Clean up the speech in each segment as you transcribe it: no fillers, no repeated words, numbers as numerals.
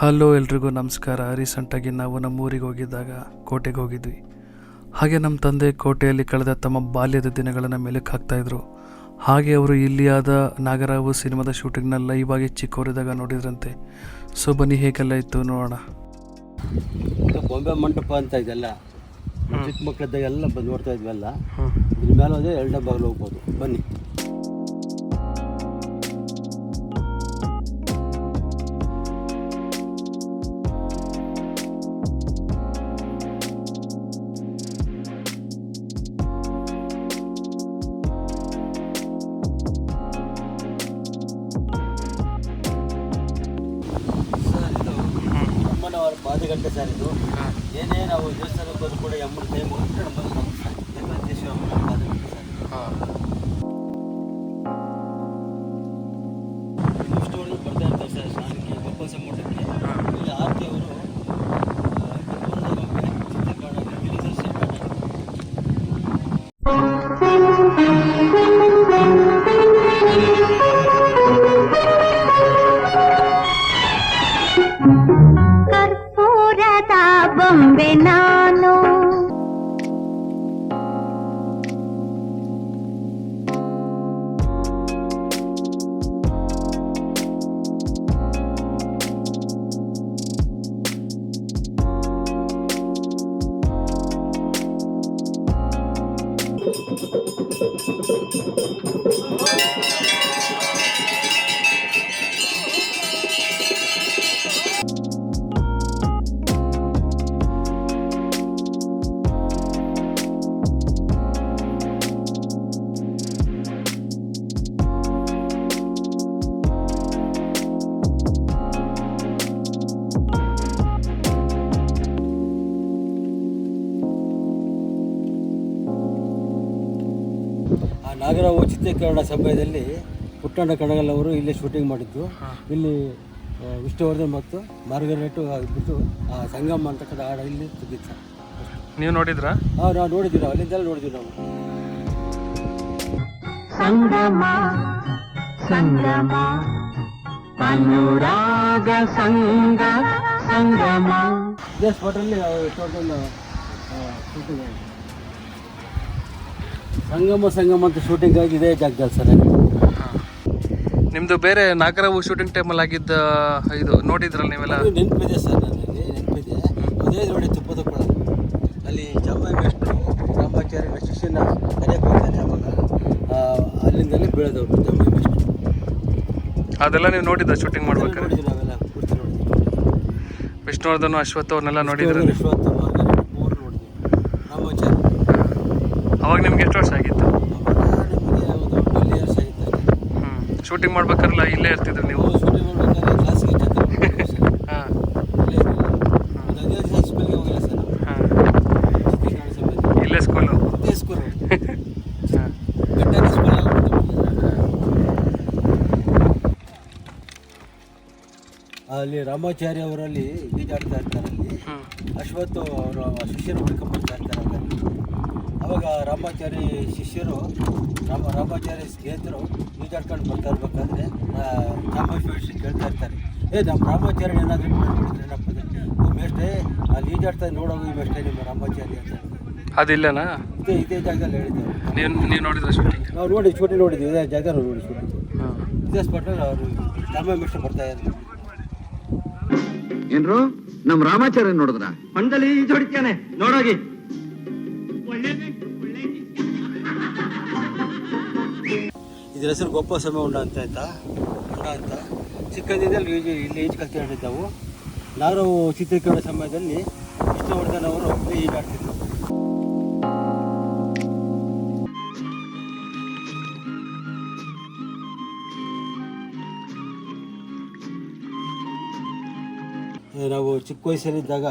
Hello ಎಲ್ರಿಗೂ ನಮಸ್ಕಾರ. ರೀಸೆಂಟಾಗಿ ನಾವು ನಮ್ಮ ಊರಿಗೆ ಹೋಗಿದ್ದಾಗ ಕೋಟೆಗೆ ಹೋಗಿದ್ವಿ. ಹಾಗೆ ನಮ್ಮ ತಂದೆ ಕೋಟೆಯಲ್ಲಿ ಕಳೆದ ತಮ್ಮ ಬಾಲ್ಯದ ದಿನಗಳನ್ನು ಮೆಲುಕು ಹಾಕ್ತಾಯಿದ್ರು. ಹಾಗೆ ಅವರು ಇಲ್ಲಿಯಾದ ನಾಗರಾವು ಸಿನಿಮಾದ ಶೂಟಿಂಗ್ನ ಲೈವ್ ಆಗಿ ಚಿಕ್ಕವರಿದ್ದಾಗ ನೋಡಿದ್ರಂತೆ. ಸೊ ಬನ್ನಿ ಹೇಗೆಲ್ಲ ಇತ್ತು ನೋಡೋಣ. ಬೊಂಬೆ ಮಂಟಪ ಅಂತ ಇದೆಲ್ಲ ಚಿಕ್ಕ ಮಕ್ಕಳಿದ್ದಾಗ ಎಲ್ಲ ಬಂದು ನೋಡ್ತಾ ಇದ್ವೆಲ್ಲ. ಇದ್ರ ಮೇಲೆ ಹೋದರೆ ಎರಡನೇ ಬಾಗಿಲು ಹೋಗ್ಬೋದು. ಬನ್ನಿ. ಪಾದಗಟ್ಟೆ ಸರ್ ಇದು. ಏನೇ ನಾವು ದೇವಸ್ಥಾನಕ್ಕೆ ಹೋದ್ರು ಕೂಡ ಅಮ್ಮನ ಕೈ ಮುಗಿದ್ರೆ ನಮ್ಮ ದೇಶೀಯ ಅಮ್ಮನ ಪಾದಗಟ್ಟೆ ಸರ್. ಇಷ್ಟು ಹೊಡೆದು ಬರ್ತಾ ಇರ್ತಾರೆ ಸರ್ ಸ್ನಾನಕ್ಕೆ ವಾಪಸ್ ಮಠಕ್ಕೆ. ಇಲ್ಲಿ ಆರ್ತಿ ಅವರು ಬೊಂಬೆ ನಾನು ನಾಗರಾವು ಚಿತ್ರೀಕರಣ ಸಮಯದಲ್ಲಿ ಪುಟ್ಟಣ್ಣ ಕಣಗಲ್ ಅವರು ಇಲ್ಲೇ ಶೂಟಿಂಗ್ ಮಾಡಿದ್ದು. ಇಲ್ಲಿ ವಿಷ್ಣುವರ್ಧನ್ ಮತ್ತು ಮಾರ್ಗರೇಟು ಬಿಟ್ಟು ಆ ಸಂಗಮ ಅಂತಕ್ಕಂಥ ಹಾಡು ಇಲ್ಲಿ ತೆಗಿತ್ತು ಸರ್. ನೀವು ನೋಡಿದ್ರಾ? ನಾವು ನೋಡಿದ್ದೀವಿ, ಅಲ್ಲಿಂದಲೇ ನೋಡಿದ್ದೀವಿ ನಾವು. ಸಂಗಮ ಸಂಗಮ ಅನುರಾಗ ಸಂಗ ಸಂಗಮ ಇದೇ ಸ್ಪಾಟಲ್ಲಿ ಟೋಟಲ್ ಶೂಟಿಂಗ್ ಆಗಿದೆ. ಸಂಗಮ ಅಂತ ಶೂಟಿಂಗ್ ಆಗಿದೆ ಜಾಗದಲ್ಲಿ ಸರ್. ನಿಮ್ಮದು ಬೇರೆ ನಾಗರಾವು ಶೂಟಿಂಗ್ ಟೈಮಲ್ಲಿ ಆಗಿದ್ದ ಇದು ನೋಡಿದ್ರಲ್ಲ ನೀವೆಲ್ಲ? ನೆನಪಿದೆ ಸರ್, ನನಗೆ ನೆನಪಿದೆ. ಅದೇ ನೋಡಿ ತುಪ್ಪದ ಕೊಳ ಅಲ್ಲಿ ಜಮ್ಮೈ ಮೇಷ್ಟ್ರು ರಾಮಾಚಾರ್ಯ ಶಿಷ್ಯನ ಕರೆಯಕ್ಕೆ ಹೋಗ್ತಾನೆ. ಅವಾಗ ಅಲ್ಲಿಂದಲೇ ಬೆಳೆದವರು ಜಮ್ಮೈ ಮೇಷ್ಟ್ರು. ಅದೆಲ್ಲ ನೀವು ನೋಡಿದ್ದ ಶೂಟಿಂಗ್ ಮಾಡ್ಬೇಕಾದ್ರೆ? ನೋಡಿದ್ವಿ, ನಾವೆಲ್ಲ ಪೂರ್ತಿ ನೋಡಿದ್ವಿ. ವಿಷ್ಣುವರ್ಧನ್ ಅಶ್ವಥ್ ಅವ್ರನ್ನೆಲ್ಲ ನೋಡಿದ್ರೆ? ವಿಶ್ವತ್ ಮಾರ್ಗರೇಟ್ ಮೂರು ನೋಡಿದ್ವಿ. ರಾಮಾಚಾರ್ಯ. ಅವಾಗ ನಿಮ್ಗೆ ಎಷ್ಟು ವರ್ಷ ಆಗಿತ್ತು? ನಮಗೆ ಒಂದು 12 ಇಯರ್ಸ್ ಆಗಿತ್ತು. ಶೂಟಿಂಗ್ ಮಾಡ್ಬೇಕಾರಲ್ಲ ಇಲ್ಲೇ ಇರ್ತಿದ್ರು ನೀವು? ಶೂಟಿಂಗ್ ಮಾಡ್ಬೇಕಾದ್ರೆ ಕ್ಲಾಸ್ಗೆ ಜಾತ್ರೆ ಸರ್. ಹಾಂ, ಇಲ್ಲೇ ಇರಲಿಲ್ಲ. ಒಂದು 15 ದಿವಸ ಸ್ಕೂಲ್ಗೆ ಹೋಗಿಲ್ಲ ಸರ್ ನಾವು. ಹಾಂ, ಚಿತ್ರೀಕರಣ ಸಮಯದಲ್ಲಿ ಇಲ್ಲೇ ಸ್ಕೂಲು? ಇದೇ ಸ್ಕೂಲು. ಹಾಂ, ಗಟ್ಟೆ ಸ್ಕೂಲ್. ಅಲ್ಲಿ ರಾಮಾಚಾರ್ಯ ಅವರಲ್ಲಿ ಈಜಾಡ್ತಾ ಇರ್ತಾರೆ. ಅಲ್ಲಿ ಅಶ್ವಥ್ ಅವರು ಶಿಷ್ಯರು ಹುಡ್ಕೊಂಡ್ಬರ್ತಾ ಇರ್ತಾರೆ. ಅವಾಗ ರಾಮಾಚಾರ್ಯ ಶಿಷ್ಯರು ರಾಮಾಚಾರ್ಯ ಸ್ನೇಹಿತರು ಈಜಾಡ್ಕೊಂಡು ಬರ್ತಾ ಇರ್ಬೇಕಾದ್ರೆ ರಾಮೇಶ್ವರ ಕೇಳ್ತಾ ಇರ್ತಾರೆ, ನಮ್ಮ ರಾಮಾಚಾರ್ಯ ಏನಾದರೂ ನೋಡಿದ್ರೆ ಏನಪ್ಪ ಮೇಷ್ಟೇ ಅಲ್ಲಿ ಈಜಾಡ್ತಾ ನೋಡೋದು ಈ ಮೇಷ್ಟೇ ನಿಮ್ಮ ರಾಮಾಚಾರ್ಯ ಅಂತ. ಅದಿಲ್ಲನಾ? ಇದೇ ಜಾಗದಲ್ಲಿ ಹೇಳಿದ್ದೇವೆ. ನೀವು ನೋಡಿದ್ರೆ ಶೂಟಿಂಗ್? ನಾವು ನೋಡಿ ಶೂಟಿಂಗ್ ನೋಡಿದ್ವಿ, ಇದೇ ಜಾಗ ನಾವು ನೋಡಿ ಶೂಟಿಂಗ್. ಇದೇ ಸ್ಪಾಟಲ್ಲಿ ಅವರು ರಾಮ ಮೇಷ್ಟ್ರು ಬರ್ತಾ ಇದ್ರು. ಏನ್ರು ನಮ್ಮ ರಾಮಾಚಾರ್ಯ ನೋಡಿದ್ರ? ಮಂಡಲಿ ಈಜೊಡಿತಾನೆ ನೋಡೋಗಿ. ಇದ್ರ ಹೆಸರು ಗೋಪಾಸ್ವಾಮಿ ಹೊಂಡ ಅಂತ ಆಯ್ತಾ. ಹೊಂಡ ಅಂತ ಚಿಕ್ಕಂದಿನಲ್ಲಿ ಇಲ್ಲಿ ಈಜು ಕಲ್ತಿದ್ದಾವು. ನಾವು ಚಿತ್ರೀಕರಣ ಸಮಯದಲ್ಲಿ ವಿಷ್ಣುವರ್ಧನ್ ಅವರು ಈಜಾಡ್ತಿದ್ರು. ನಾವು ಚಿಕ್ಕ ವಯಸ್ಸಲ್ಲಿದ್ದಾಗ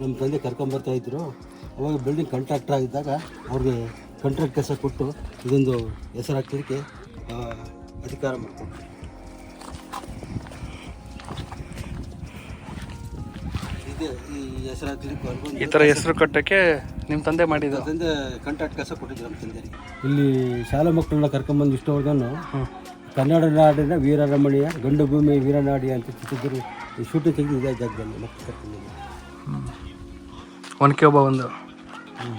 ನಮ್ಮ ತಂದೆ ಕರ್ಕೊಂಬರ್ತಾ ಇದ್ರು. ಅವಾಗ ಬಿಲ್ಡಿಂಗ್ ಕಾಂಟ್ರಾಕ್ಟರ್ ಆಗಿದ್ದಾಗ ಅವ್ರಿಗೆ ಕಾಂಟ್ರಾಕ್ಟ್ ಕೆಲಸ ಕೊಟ್ಟು ಇದೊಂದು ಹೆಸರು ಹಾಕ್ಲಿಕ್ಕೆ ಅಧಿಕಾರ ಮಾಡಿಕೊಟ್ರು. ಈ ಥರ ಹೆಸರು ಕಟ್ಟಕ್ಕೆ ನಿಮ್ಮ ತಂದೆ ಮಾಡಿದ್ರು? ತಂದೆ ಕಾಂಟ್ರಾಕ್ಟ್ ಕೆಲಸ ಕೊಟ್ಟಿದ್ರು ನಮ್ಮ ತಂದೆ. ಇಲ್ಲಿ ಶಾಲಾ ಮಕ್ಕಳನ್ನ ಕರ್ಕೊಂಬಂದು ವಿಷ್ಣುವರ್ಧನ್ ಕನ್ನಡ ನಾಡಿನ ವೀರರಮಣೀಯ ಗಂಡು ಭೂಮಿ ವೀರನಾಡಿ ಅಂತ ಚಿತ್ರದುರ್ಗ ಈ ಶೂಟಿಂಗ್ ತೆಗೆದು ಇದೇ ಜಾಗದಲ್ಲಿ ಮತ್ತೆ ಕರ್ಕೊಂಡು ಒನಕೆ ಒಬ್ಬ ಒಂದು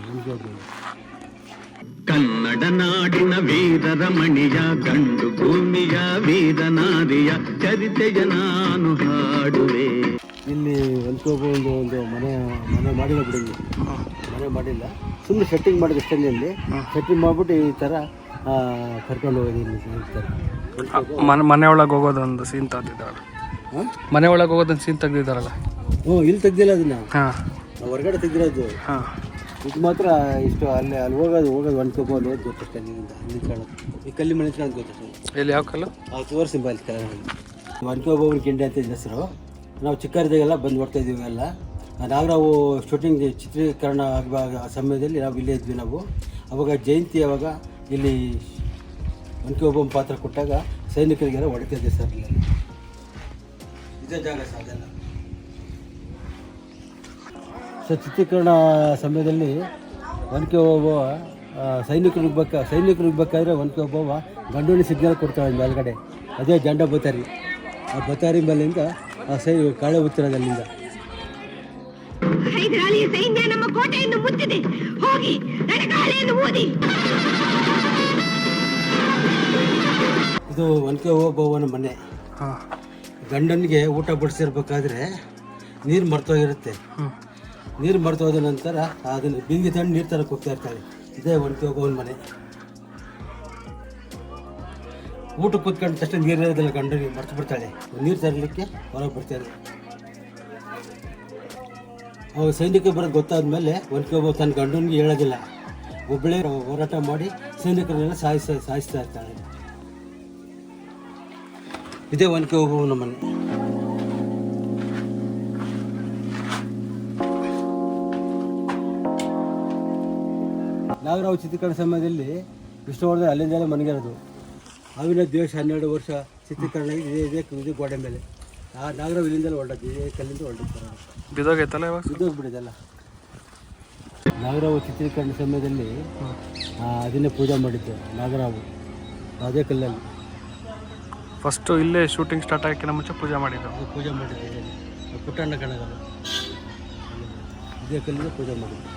ನಮಗೆ ಹೋಗ್ಬೋದು. ಕನ್ನಡ ನಾಡಿನ ವೀರರ ಮಣಿಯ ಗಂಡು ಭೂಮಿಯ ವೀರನಾರಿಯ ಚರಿತೆಯ ನಾನು ಹಾಡುವೆ. ಇಲ್ಲಿ ಒನ್ಕೋಬ ಒಂದು ಮನೆ ಮಾಡಿಲ್ಲ ಬಿಡಿ, ಮನೆ ಮಾಡಿಲ್ಲ, ಸುಮ್ಮನೆ ಸೆಟ್ಟಿಂಗ್ ಮಾಡಿದ ಸ್ಟೈಲಲ್ಲಿ ಸೆಟ್ಟಿಂಗ್ ಮಾಡಿಬಿಟ್ಟು ಈ ಥರ ಕರ್ಕೊಂಡು ಹೋಗೋದು ಇಲ್ಲಿ ಇರ್ತಾರೆ. ಮನೆ ಒಳಗೆ ಹೋಗೋದೊಂದು ಸೀನ್ ತೆಗ್ದಿದ್ದಾರಲ್ಲ, ಮನೆ ಒಳಗೆ ಹೋಗೋದೊಂದು ಸೀನ್ ತೆಗ್ದಿದ್ದಾರಲ್ಲ. ಹ್ಞೂ, ಇಲ್ಲಿ ತೆಗ್ದಿಲ್ಲ ಅದನ್ನ, ಹಾಂ ಹೊರಗಡೆ ತೆಗ್ದಿರೋದು. ಹಾಂ, ಇದು ಮಾತ್ರ ಇಷ್ಟು ಅಲ್ಲಿ ಹೋಗೋದು ಒನ್ಕೋಬ ಅಲ್ಲಿ ಹೋದ್ ಗೊತ್ತಷ್ಟೇ. ಅಲ್ಲಿಂದ ಅಲ್ಲಿ ಕಾಣೋದು ಈ ಕಲ್ಲಿ ಮನೆ ಕಾಣೋದು ಗೊತ್ತಷ್ಟೇ. ಎಲ್ಲಿ ಯಾವ ಕಲ್ಲು? ತೋರಿಸಿ ಬಾ, ಇಲ್ಲಿ ಕೆಳಗೆ ಒನ್ಕೋಬ ಗಿಂಡಿ ಅಂತ ಹೆಸರು. ನಾವು ಚಿಕ್ಕರಿದಾಗೆಲ್ಲ ಬಂದು ನೋಡ್ತಾ ಇದ್ದೀವಿ ಎಲ್ಲ. ನಾವು ಶೂಟಿಂಗ್ ಚಿತ್ರೀಕರಣ ಆಗುವಾಗ ಆ ಸಮಯದಲ್ಲಿ ನಾವು ಇಲ್ಲೇ ಇದ್ವಿ. ನಾವು ಅವಾಗ ಜಯಂತಿ ಅವಾಗ ಇಲ್ಲಿ ಒನ್ಕೋಬ ಪಾತ್ರ ಕೊಟ್ಟಾಗ ಸೈನಿಕರಿಗೆಲ್ಲ ಹೊಡಿತಿದ್ದೆ ಸರ್. ಇಲ್ಲಿ ಇದೇ ಜಾಗ ಸರ್ ಅದೆಲ್ಲ. ಸೊ ಚಿತ್ರೀಕರಣ ಸಮಯದಲ್ಲಿ ಒನ್ಕೋಬ ಸೈನಿಕರಿಗೆ ಬೇಕಾದ್ರೆ ಒನ್ಕೋಬ ಗಂಡೂನಿ ಸಿಗ್ನಲ್ ಕೊಡ್ತಾಳೆ ಮೇಲ್ಗಡೆ, ಅದೇ ಜಂಡ ಬತಾರಿ. ಆ ಬತಾರಿ ಮೇಲಿಂದ ಆ ಕಾಳೆ ಉತ್ತಿರೋದು ಅಲ್ಲಿಂದ. ಹೈದರಾಲಿಯ ಸೈನ್ಯ ನಮ್ಮ ಕೋಟೆಯನ್ನು ಮುತ್ತಿದೆ, ಹೋಗಿ ರಣಗಾಲೆಯನ್ನು ಊದಿ. ಇದು ಒನ್ಕೋಬವ್ವನ ಮನೆ. ಗಂಡನಿಗೆ ಊಟ ಬಡಿಸಿರ್ಬೇಕಾದ್ರೆ ನೀರು ಮರ್ತೋಗಿರುತ್ತೆ. ನೀರು ಮರ್ತೋದ ನಂತರ ಅದನ್ನು ಬಿಂದಿ ತಂದು ನೀರು ತರಕ್ಕೆ ಹೋಗ್ತಾ ಇರ್ತಾಳೆ. ಇದೇ ಒನ್ಕೋಬವ್ವನ ಮನೆ. ಊಟ ಕೂತ್ಕೊಂಡು ತಕ್ಷಣ ನೀರು ಇರೋದಿಲ್ಲ, ಗಂಡನಿಗೆ ಮರ್ತು ಬಿಡ್ತಾಳೆ. ನೀರು ತರಲಿಕ್ಕೆ ಹೊರಗೆ ಬರ್ತಾರೆ. ಅವಾಗ ಸೈನಿಕ ಬರೋದು ಗೊತ್ತಾದ್ಮೇಲೆ ಒನ್ಕೋಬ ತನ್ನ ಗಂಡನಿಗೆ ಹೇಳೋದಿಲ್ಲ, ಒಬ್ಬಳೇ ಹೋರಾಟ ಮಾಡಿ ಸೈನಿಕರನ್ನೆಲ್ಲ ಸಾಯಿಸ್ತಾ ಇರ್ತಾಳೆ. ಇದೇ ಒನ್ಕೋಬವ್ವನ ಮನೆ. ನಾಗರಾವ್ ಚಿತ್ರೀಕರಣ ಸಮಯದಲ್ಲಿ ವಿಷ್ಣುವರ್ಧನ್ ಅಲ್ಲಿಂದಲೇ ಮನೆಗಿರೋದು. ಅವಿನ ದ್ವೇಷ 12 ವರ್ಷ ಚಿತ್ರೀಕರಣ ಇದೇ ಗೋಡೆ ಮೇಲೆ. ಆ ನಾಗರಾವ್ ಇಲ್ಲಿಂದಲೇ ಹೊರಟದ್ದು, ಇದೇ ಕಲ್ಲಿಂದ ಹೊರಟಿರ್ತಾರೆ. ಬಿದ್ದೋಗೈತಲ್ಲ ಇವಾಗ? ಬಿದ್ದೋಗ್ಬಿಟ್ಟಿದೆಲ್ಲ. ನಾಗರಾವ್ ಚಿತ್ರೀಕರಣ ಸಮಯದಲ್ಲಿ ಅದನ್ನೇ ಪೂಜೆ ಮಾಡಿದ್ದು ನಾಗರಾವು, ಅದೇ ಕಲ್ಲಲ್ಲಿ. ಫಸ್ಟು ಇಲ್ಲೇ ಶೂಟಿಂಗ್ ಸ್ಟಾರ್ಟ್ ಆಗೋಕ್ಕಿಂತ ಮುಂಚೆ ಪೂಜೆ ಮಾಡಿದ್ದು. ಪೂಜೆ ಮಾಡಿದ್ದು ಪುಟ್ಟಣ್ಣ ಕಣಗಲ್ಲ, ಇದೇ ಕಲ್ಲಿಂದ ಪೂಜೆ ಮಾಡಿದ್ದು.